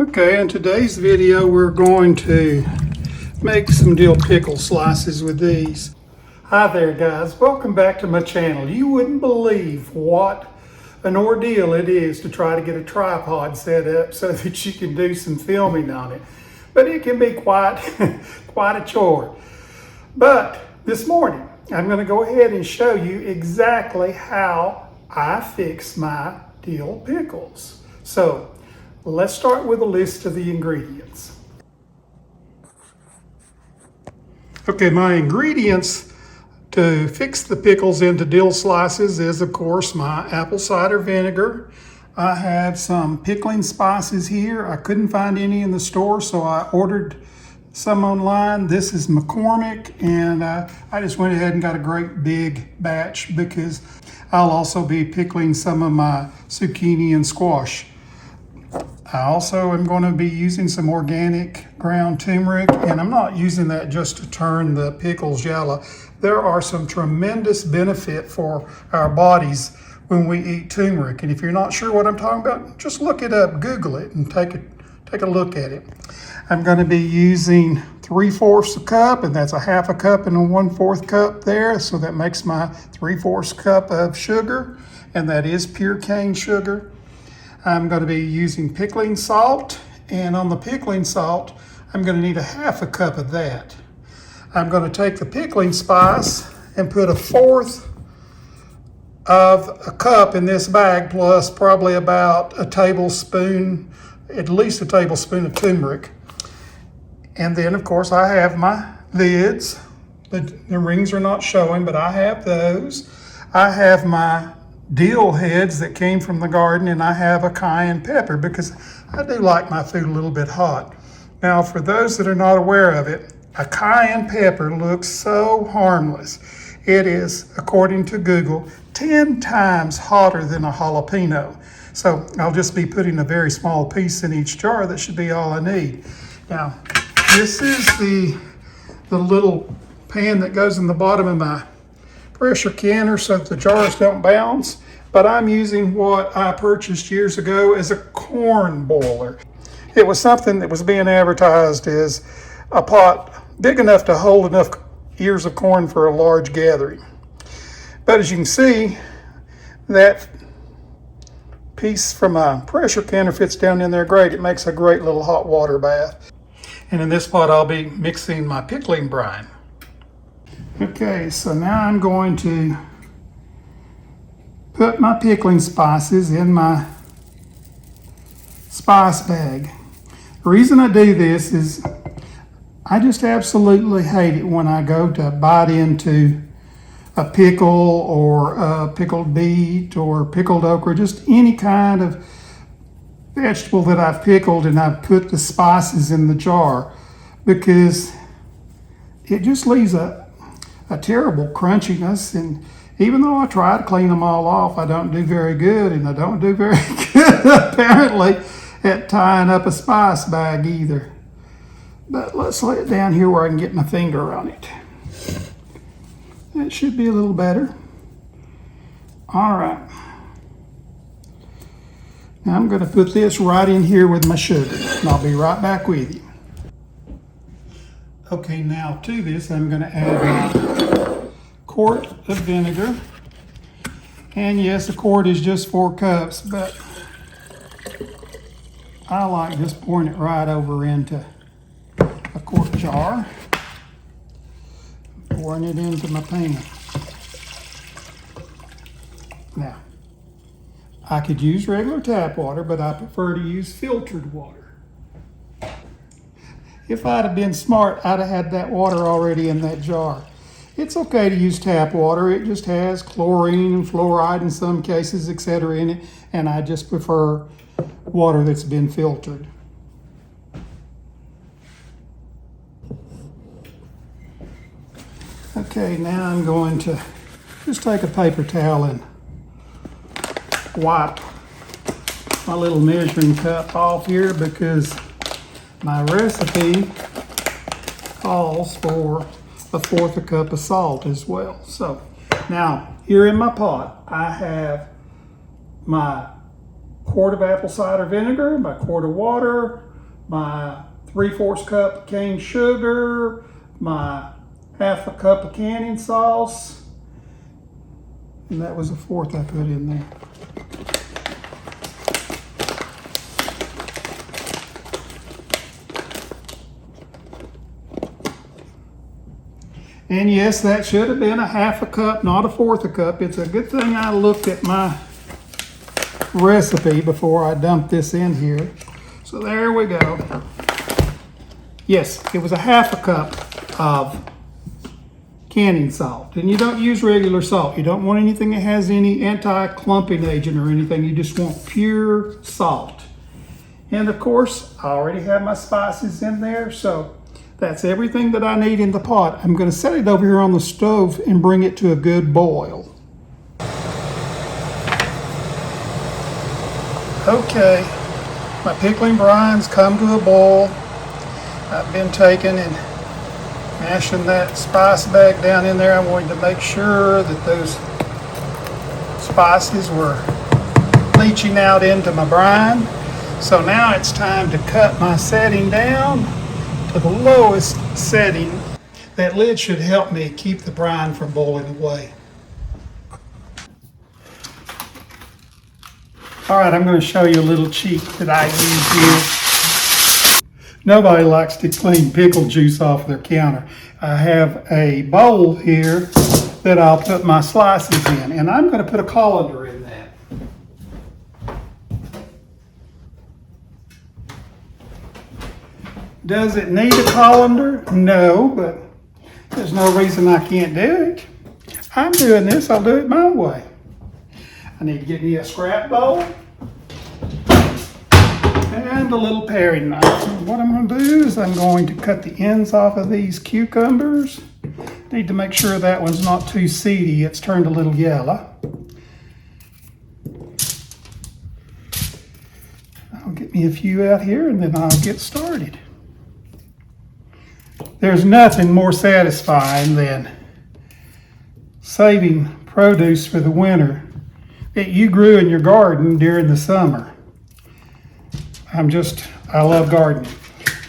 Okay, in today's video we're going to make some dill pickle slices with these. Hi there guys, welcome back to my channel. You wouldn't believe what an ordeal it is to try to get a tripod set up so that you can do some filming on it. But it can be quite a chore. But this morning I'm going to go ahead and show you exactly how I fix my dill pickles. So let's start with a list of the ingredients. Okay, my ingredients to fix the pickles into dill slices is, of course, my apple cider vinegar. I have some pickling spices here. I couldn't find any in the store, so I ordered some online. This is McCormick, and I just went ahead and got a great big batch because I'll also be pickling some of my zucchini and squash. I also am going to be using some organic ground turmeric, and I'm not using that just to turn the pickles yellow. There are some tremendous benefit for our bodies when we eat turmeric, and if you're not sure what I'm talking about, just look it up, Google it, and take a look at it. I'm going to be using 3/4 a cup, and that's a half a cup and a 1/4 cup there, so that makes my 3/4 cup of sugar, and that is pure cane sugar. I'm going to be using pickling salt, and on the pickling salt, I'm going to need a half a cup of that. I'm going to take the pickling spice and put 1/4 of a cup in this bag, plus probably about a tablespoon, at least a tablespoon of turmeric. And then, of course, I have my lids. The rings are not showing, but I have those. I have my dill heads that came from the garden, and I have a cayenne pepper because I do like my food a little bit hot. Now, for those that are not aware of it, a cayenne pepper looks so harmless. It is, according to Google, 10 times hotter than a jalapeno. So I'll just be putting a very small piece in each jar. That should be all I need. Now, this is the little pan that goes in the bottom of my pressure canner so that the jars don't bounce, but I'm using what I purchased years ago as a corn boiler. It was something that was being advertised as a pot big enough to hold enough ears of corn for a large gathering. But as you can see, that piece from my pressure canner fits down in there great. It makes a great little hot water bath. And in this pot I'll be mixing my pickling brine. Okay, so now I'm going to put my pickling spices in my spice bag. The reason I do this is I just absolutely hate it when I go to bite into a pickle or a pickled beet or pickled okra, just any kind of vegetable that I've pickled, and I've put the spices in the jar, because it just leaves a terrible crunchiness, and even though I try to clean them all off, I don't do very good, and I don't do very good apparently at tying up a spice bag either. But let's lay it down here where I can get my finger on it. That should be a little better. All right. Now I'm going to put this right in here with my sugar, and I'll be right back with you. Okay, now to this I'm going to add a quart of vinegar. And yes, a quart is just 4 cups, but I like just pouring it right over into a quart jar, pouring it into my pan. Now, I could use regular tap water, but I prefer to use filtered water. If I'd have been smart, I'd have had that water already in that jar. It's okay to use tap water. It just has chlorine and fluoride in some cases, etc. in it, and I just prefer water that's been filtered. Okay, now I'm going to just take a paper towel and wipe my little measuring cup off here, because my recipe calls for 1/4 cup of salt as well. So now here in my pot, I have my quart of apple cider vinegar, my quart of water, my 3/4 cup cane sugar, my 1/2 cup of canning sauce, and that was a 1/4 I put in there. And yes, that should have been a 1/2 cup, not a 1/4 cup. It's a good thing I looked at my recipe before I dumped this in here. So there we go. Yes, it was a 1/2 cup of canning salt. And you don't use regular salt. You don't want anything that has any anti-clumping agent or anything. You just want pure salt. And of course, I already have my spices in there, so that's everything that I need in the pot. I'm going to set it over here on the stove and bring it to a good boil. Okay, my pickling brine's come to a boil. I've been taking and mashing that spice bag down in there. I wanted to make sure that those spices were leaching out into my brine. So now it's time to cut my setting down to the lowest setting. That lid should help me keep the brine from boiling away. All right, I'm going to show you a little cheat that I use here. Nobody likes to clean pickle juice off their counter. I have a bowl here that I'll put my slices in, and I'm going to put a colander in that. Does it need a colander? No, but there's no reason I can't do it. I'm doing this, I'll do it my way. I need to get me a scrap bowl and a little paring knife. And what I'm going to do is I'm going to cut the ends off of these cucumbers. Need to make sure that one's not too seedy. It's turned a little yellow. I'll get me a few out here and then I'll get started. There's nothing more satisfying than saving produce for the winter that you grew in your garden during the summer. I love gardening.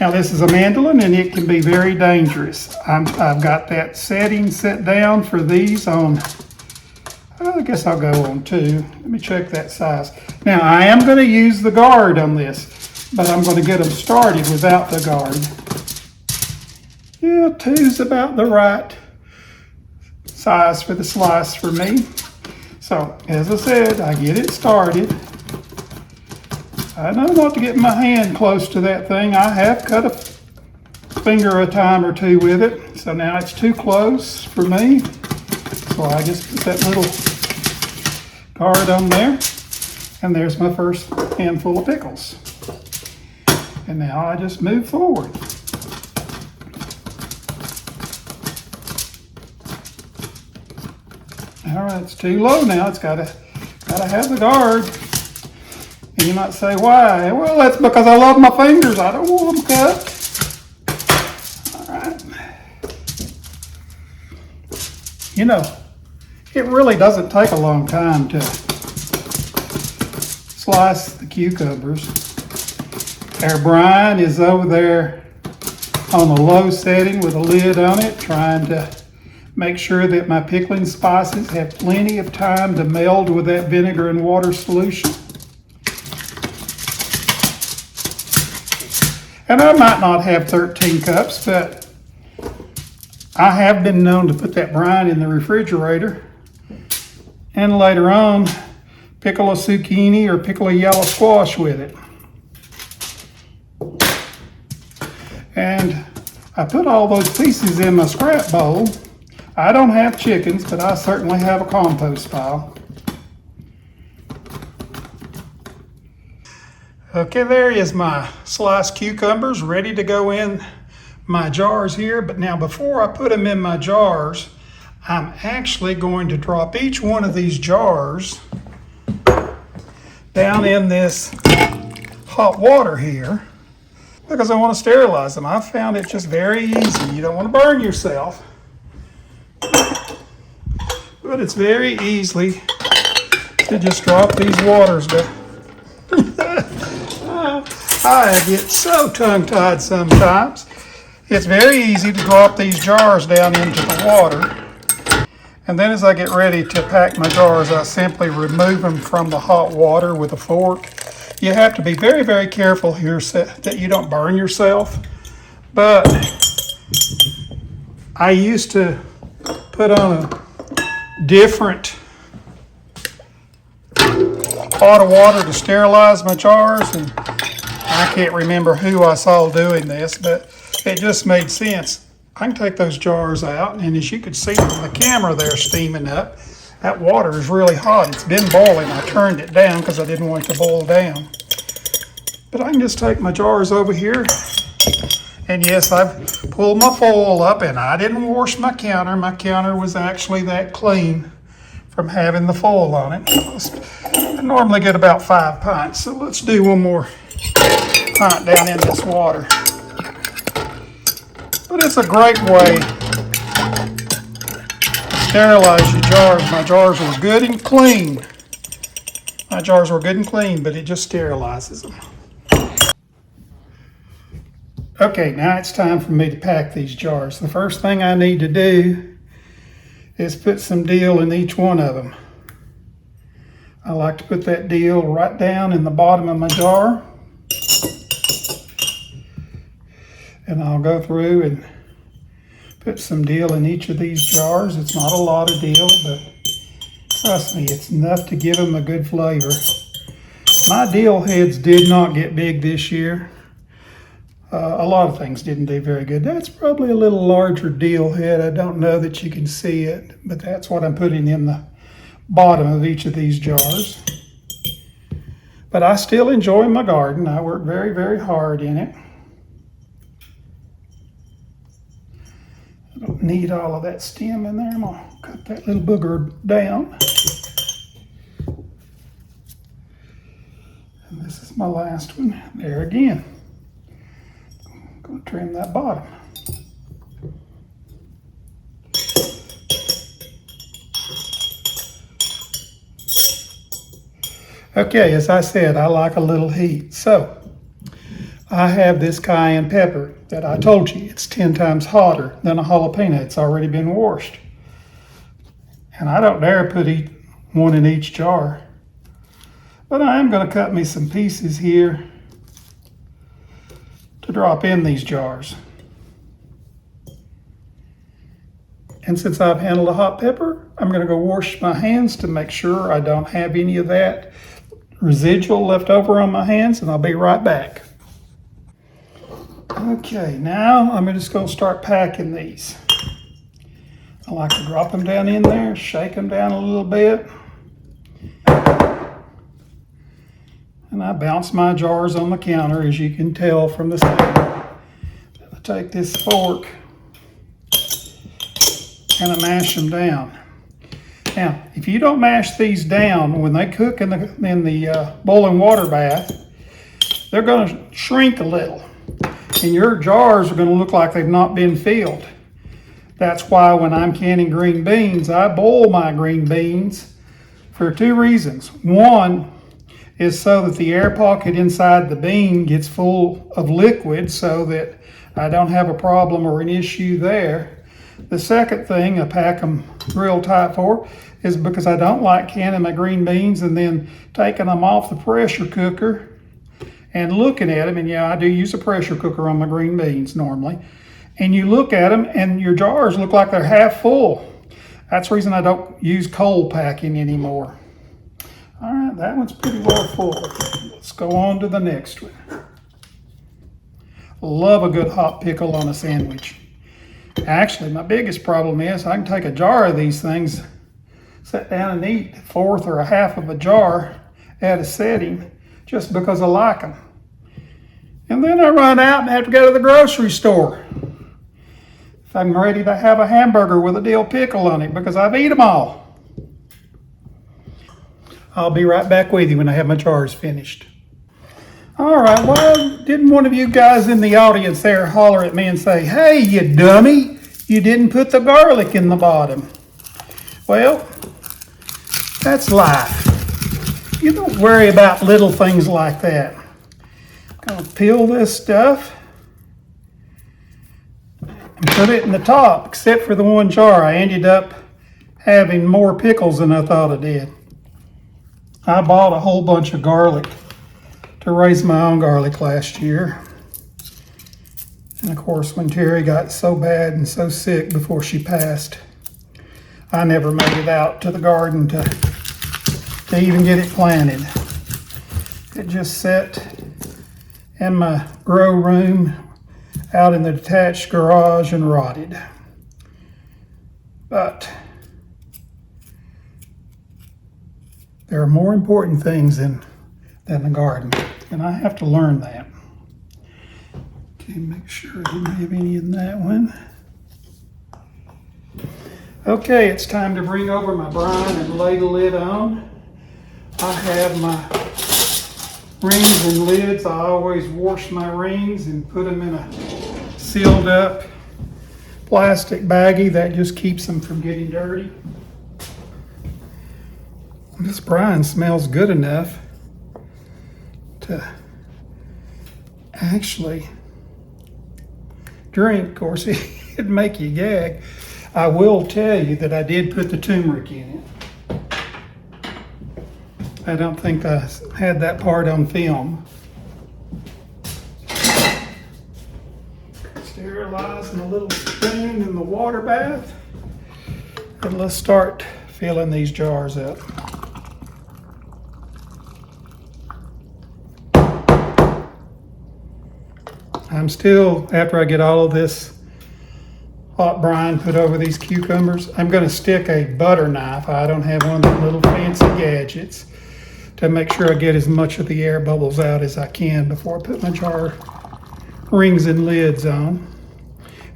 Now this is a mandolin and it can be very dangerous. I've got that setting set down for these on, I guess I'll go on 2. Let me check that size. Now I am going to use the guard on this, but I'm going to get them started without the guard. Yeah, 2's about the right size for the slice for me. So, as I said, I get it started. I know not to get my hand close to that thing. I have cut a finger a time or 2 with it. So now it's too close for me. So I just put that little guard on there. And there's my first handful of pickles. And now I just move forward. All right, it's too low now. It's gotta have the guard. And you might say, why? Well, that's because I love my fingers. I don't want them cut. All right. You know, it really doesn't take a long time to slice the cucumbers. Our brine is over there on the low setting with a lid on it, trying to make sure that my pickling spices have plenty of time to meld with that vinegar and water solution. And I might not have 13 cups, but I have been known to put that brine in the refrigerator and later on pickle a zucchini or pickle a yellow squash with it. And I put all those pieces in my scrap bowl. I don't have chickens, but I certainly have a compost pile. Okay, there is my sliced cucumbers ready to go in my jars here. But now before I put them in my jars, I'm actually going to drop each one of these jars down in this hot water here because I want to sterilize them. I found it just very easy. You don't want to burn yourself, but it's very easy to just drop these waters down. I get so tongue-tied sometimes. It's very easy to drop these jars down into the water. And then as I get ready to pack my jars, I simply remove them from the hot water with a fork. You have to be very, very careful here that you don't burn yourself. But I used to put on a different pot of water to sterilize my jars, and I can't remember who I saw doing this, but it just made sense. I can take those jars out, and as you can see from the camera, they're steaming up. That water is really hot. It's been boiling. I turned it down because I didn't want it to boil down. But I can just take my jars over here. And yes, I've pulled my foil up, and I didn't wash my counter. My counter was actually that clean from having the foil on it. I normally get about 5 pints, so let's do one more pint down in this water. But it's a great way to sterilize your jars. My jars were good and clean. My jars were good and clean, but it just sterilizes them. Okay, now it's time for me to pack these jars. The first thing I need to do is put some dill in each one of them. I like to put that dill right down in the bottom of my jar. And I'll go through and put some dill in each of these jars. It's not a lot of dill, but trust me, it's enough to give them a good flavor. My dill heads did not get big this year. A lot of things didn't do very good. That's probably a little larger dill head. I don't know that you can see it, but that's what I'm putting in the bottom of each of these jars. But I still enjoy my garden. I work very, very hard in it. I don't need all of that stem in there. I'm gonna cut that little booger down. And this is my last one. There again. Going to trim that bottom. Okay, as I said, I like a little heat. So I have this cayenne pepper that I told you it's 10 times hotter than a jalapeno. It's already been washed. And I don't dare put one in each jar. But I am going to cut me some pieces here to drop in these jars. And since I've handled a hot pepper, I'm going to go wash my hands to make sure I don't have any of that residual left over on my hands, and I'll be right back. Okay, now I'm just going to start packing these. I like to drop them down in there, shake them down a little bit. And I bounce my jars on the counter, as you can tell from the sound. I take this fork and I mash them down. Now, if you don't mash these down, when they cook in the boiling water bath, they're going to shrink a little. And your jars are going to look like they've not been filled. That's why when I'm canning green beans, I boil my green beans for 2 reasons. One is so that the air pocket inside the bean gets full of liquid so that I don't have a problem or an issue there. The second thing I pack them real tight for is because I don't like canning my green beans and then taking them off the pressure cooker and looking at them. And yeah, I do use a pressure cooker on my green beans normally. And you look at them and your jars look like they're half full. That's the reason I don't use cold packing anymore. All right, that one's pretty well full. Let's go on to the next one. Love a good hot pickle on a sandwich. Actually, my biggest problem is I can take a jar of these things, sit down and eat a fourth or a half of a jar at a setting just because I like them. And then I run out and have to go to the grocery store if I'm ready to have a hamburger with a dill pickle on it because I've eaten them all. I'll be right back with you when I have my jars finished. All right, well, didn't one of you guys in the audience there holler at me and say, "Hey, you dummy, you didn't put the garlic in the bottom"? Well, that's life. You don't worry about little things like that. Gonna peel this stuff and put it in the top, except for the one jar. I ended up having more pickles than I thought I did. I bought a whole bunch of garlic to raise my own garlic last year. And of course, when Terry got so bad and so sick before she passed, I never made it out to the garden to even get it planted. It just sat in my grow room out in the detached garage and rotted. But there are more important things than the garden, and I have to learn that. Okay, make sure I didn't have any in that one. Okay, it's time to bring over my brine and lay the lid on. I have my rings and lids. I always wash my rings and put them in a sealed up plastic baggie. That just keeps them from getting dirty. This brine smells good enough to actually drink. Of course, it'd make you gag. I will tell you that I did put the turmeric in it. I don't think I had that part on film. Sterilizing a little spoon in the water bath. And let's start filling these jars up. I'm still, after I get all of this hot brine put over these cucumbers, I'm going to stick a butter knife. I don't have one of the little fancy gadgets, to make sure I get as much of the air bubbles out as I can before I put my jar rings and lids on.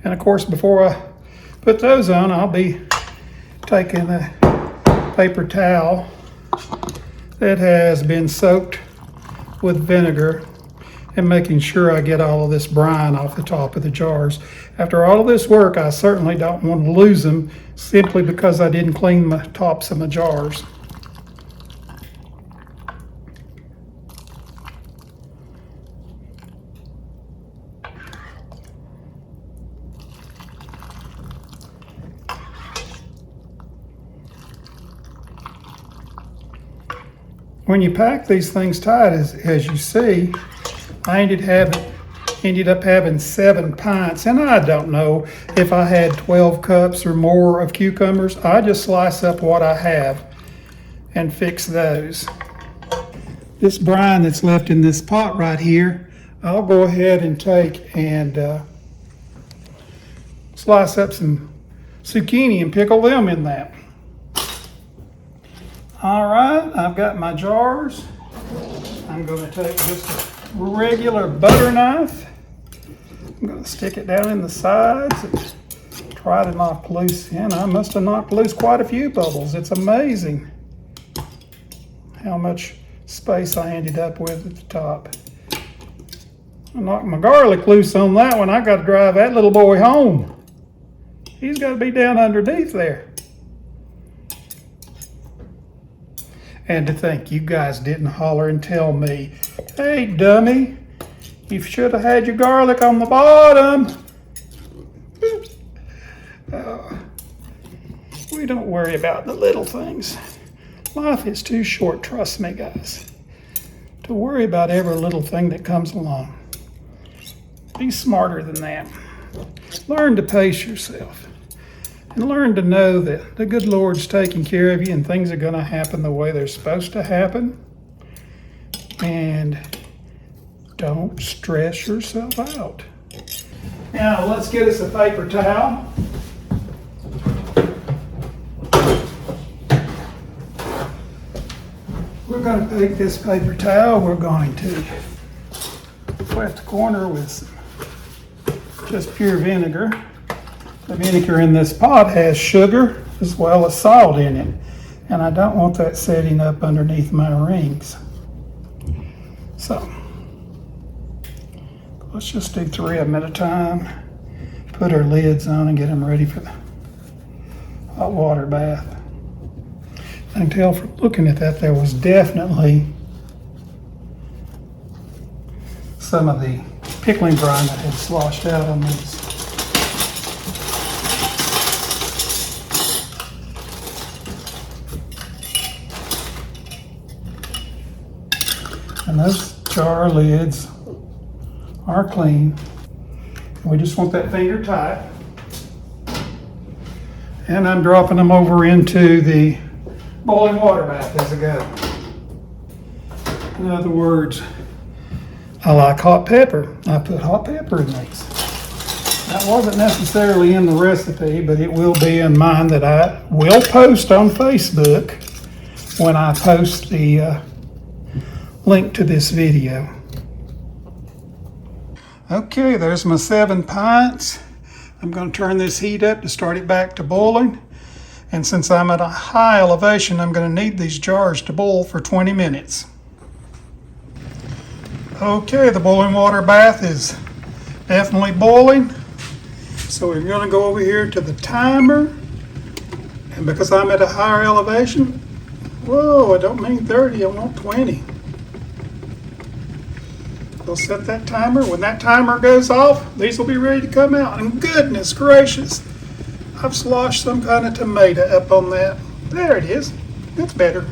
And of course, before I put those on, I'll be taking a paper towel that has been soaked with vinegar and making sure I get all of this brine off the top of the jars. After all of this work, I certainly don't want to lose them simply because I didn't clean the tops of my jars. When you pack these things tight, as you see, I ended up having 7 pints, and I don't know if I had 12 cups or more of cucumbers. I just slice up what I have and fix those. This brine that's left in this pot right here, I'll go ahead and take and slice up some zucchini and pickle them in that. All right, I've got my jars. I'm going to take just a regular butter knife. I'm going to stick it down in the sides and try to knock loose. And I must have knocked loose quite a few bubbles. It's amazing how much space I ended up with at the top. I knocked my garlic loose on that one. I got to drive that little boy home. He's got to be down underneath there. And to think you guys didn't holler and tell me, hey dummy, you should have had your garlic on the bottom. We don't worry about the little things. Life is too short, trust me guys, to worry about every little thing that comes along. Be smarter than that. Learn to pace yourself. And learn to know that the good Lord's taking care of you and things are going to happen the way they're supposed to happen. And don't stress yourself out. Now let's get us a paper towel. We're going to take this paper towel, we're going to wet the corner with some just pure vinegar. The vinegar in this pot has sugar as well as salt in it, and I don't want that setting up underneath my rings. So let's just do 3 of them at a time, put our lids on and get them ready for the hot water bath. I can tell from looking at that there was definitely some of the pickling brine that had sloshed out on these. And those jar lids are clean. We just want that finger tight. And I'm dropping them over into the boiling water bath as I go. In other words, I like hot pepper. I put hot pepper in these. That wasn't necessarily in the recipe, but it will be in mine that I will post on Facebook when I post the link to this video. Okay, there's my 7 pints. I'm going to turn this heat up to start it back to boiling. And since I'm at a high elevation, I'm going to need these jars to boil for 20 minutes. Okay, the boiling water bath is definitely boiling. So we're going to go over here to the timer. And because I'm at a higher elevation, whoa, I don't mean 30, I want 20. We'll set that timer. When that timer goes off, these will be ready to come out. And goodness gracious, I've sloshed some kind of tomato up on that. There it is. That's better.